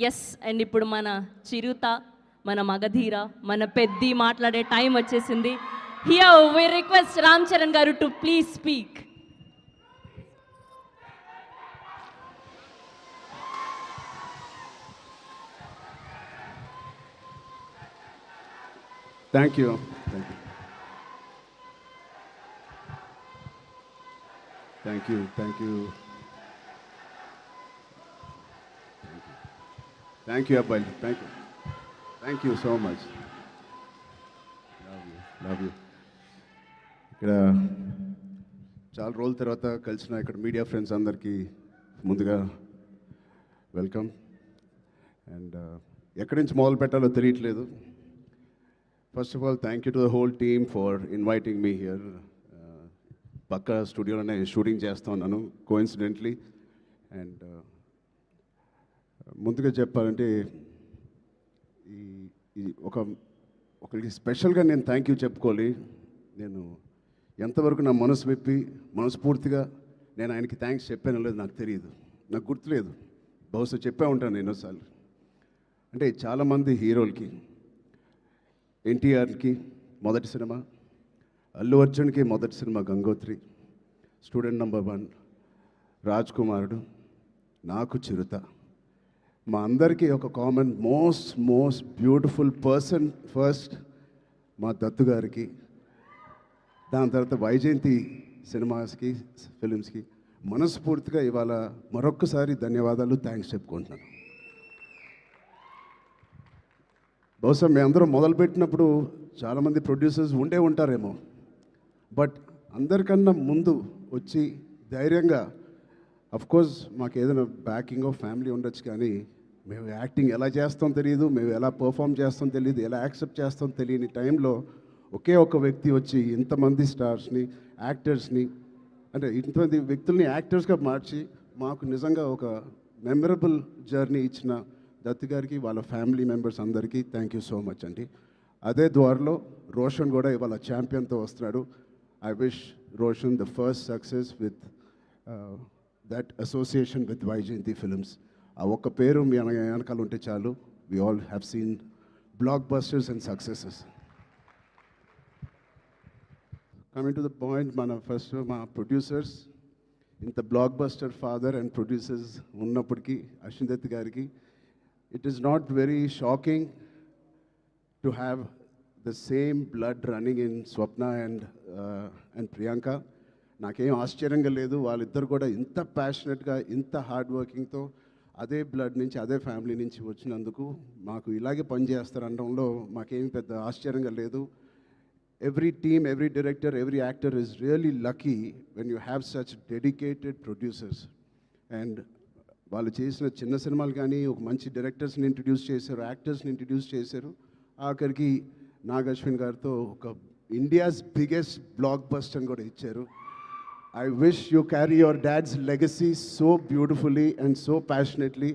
Yes, and ఇప్పుడు మన చిరుత, మన మగధీర, మన పెద్ది మాట్లాడే టైం వచ్చేసింది. Here we request Ram Charan గారు to please speak. Thank you. Thank you. Thank you. Thank you. Thank you, Abhay. Thank you. Thank you so much. Love you. Love you. ఇక్కడ చాలా రోజుల తర్వాత కలిసిన ఇక్కడ మీడియా ఫ్రెండ్స్ అందరికీ ముందుగా వెల్కమ్. అండ్ ఎక్కడి నుంచి మొదలు పెట్టాలో తెలియట్లేదు. First of all thank you to the whole team for inviting me here. పక్క స్టూడియోలోనే షూటింగ్ చేస్తూ ఉన్నాను కోఇన్సిడెంట్లీ. అండ్ ముందుగా చెప్పాలంటే ఈ ఒకరికి స్పెషల్గా నేను థ్యాంక్ యూ చెప్పుకోవాలి. నేను ఎంతవరకు నా మనసు విప్పి మనస్ఫూర్తిగా నేను ఆయనకి థ్యాంక్స్ చెప్పానో లేదు నాకు తెలియదు, నాకు గుర్తులేదు. బహుశా చెప్పే ఉంటాను ఎన్నోసార్లు. అంటే చాలామంది హీరోలకి, ఎన్టీఆర్కి మొదటి సినిమా, అల్లు అర్జున్కి మొదటి cinema Gangotri, student number 1, Raj కుమారుడు, నాకు చిరుత. మా అందరికీ ఒక common most beautiful person first మా దత్తు గారికి, దాని తర్వాత వైజయంతి సినిమాస్కి, ఫిలిమ్స్కి మనస్ఫూర్తిగా ఇవాళ మరొక్కసారి ధన్యవాదాలు, థ్యాంక్స్ చెప్పుకుంటున్నాను. బహుశా మేమందరం మొదలుపెట్టినప్పుడు చాలామంది ప్రొడ్యూసర్స్ ఉండే ఉంటారేమో, బట్ అందరికన్నా ముందు వచ్చి ధైర్యంగా, అఫ్కోర్స్ మాకు ఏదైనా బ్యాకింగ్ ఆఫ్ ఫ్యామిలీ ఉండొచ్చు, కానీ మేము యాక్టింగ్ ఎలా చేస్తాం తెలియదు, మేము ఎలా పర్ఫామ్ చేస్తాం తెలియదు, ఎలా యాక్సెప్ట్ చేస్తాం తెలియని టైంలో ఒకే ఒక వ్యక్తి వచ్చి ఇంతమంది స్టార్స్ని, యాక్టర్స్ని, అంటే ఇంతమంది వ్యక్తుల్ని యాక్టర్స్గా మార్చి మాకు నిజంగా ఒక మెమరబుల్ జర్నీ ఇచ్చిన దత్తు గారికి, వాళ్ళ ఫ్యామిలీ మెంబర్స్ అందరికీ థ్యాంక్ యూ సో మచ్ అండి. అదే ద్వారలో రోషన్ కూడా ఇవాళ ఛాంపియన్తో వస్తున్నాడు. I wish Roshan the first success with that association with Vyjayanthi films. ఆ ఒక్క పేరు మీ వెనకాల ఉంటే చాలు. We all have seen blockbusters and successes. Coming to the point, మా ప్రొడ్యూసర్స్, ఇంత blockbuster father and producers ఉన్నప్పటికీ అశ్విన్ దత్ గారికి it is not very shocking to have the same blood running in Swapna and Priyanka. నాకేం ఆశ్చర్యంగా లేదు. వాళ్ళిద్దరు కూడా ఇంత ప్యాషనెట్గా, ఇంత హార్డ్ వర్కింగ్తో అదే బ్లడ్ నుంచి, అదే ఫ్యామిలీ నుంచి వచ్చినందుకు మాకు ఇలాగే పనిచేస్తారనడంలో మాకేం పెద్ద ఆశ్చర్యంగా లేదు. Every team, every director, every actor is really lucky when you have such dedicated producers. And వాళ్ళు చేసిన చిన్న సినిమాలు కానీ ఒక మంచి డైరెక్టర్స్ని ఇంట్రడ్యూస్ చేశారు, యాక్టర్స్ని ఇంట్రడ్యూస్ చేశారు. ఆఖరికి నాగ్ అశ్విన్ గారితో ఒక ఇండియాస్ బిగ్గెస్ట్ బ్లాక్ బస్టర్ కూడా ఇచ్చారు. I wish you carry your dad's legacy so beautifully and so passionately.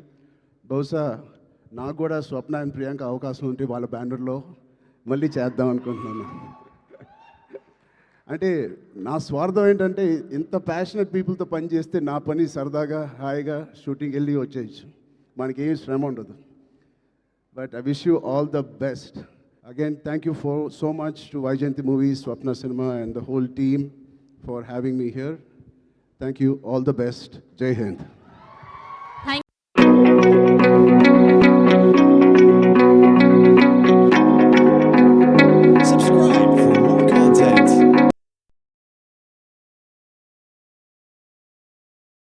బహుశా నాకు కూడా స్వప్న అండ్ ప్రియాంక అవకాశం ఉంటే వాళ్ళ బ్యానర్లో మళ్ళీ చేద్దాం అనుకుంటున్నాను. అంటే నా స్వార్థం ఏంటంటే ఇంత ప్యాషనెట్ పీపుల్తో పనిచేస్తే నా పని సరదాగా హాయిగా షూటింగ్ వెళ్ళి వచ్చేయచ్చు, మనకేం శ్రమ ఉండదు. But I wish you all the best. Again thank you for so much to Vyjayanthi movies, Swapna cinema and the whole team for having me here. Thank you, all the best. జై హింద్.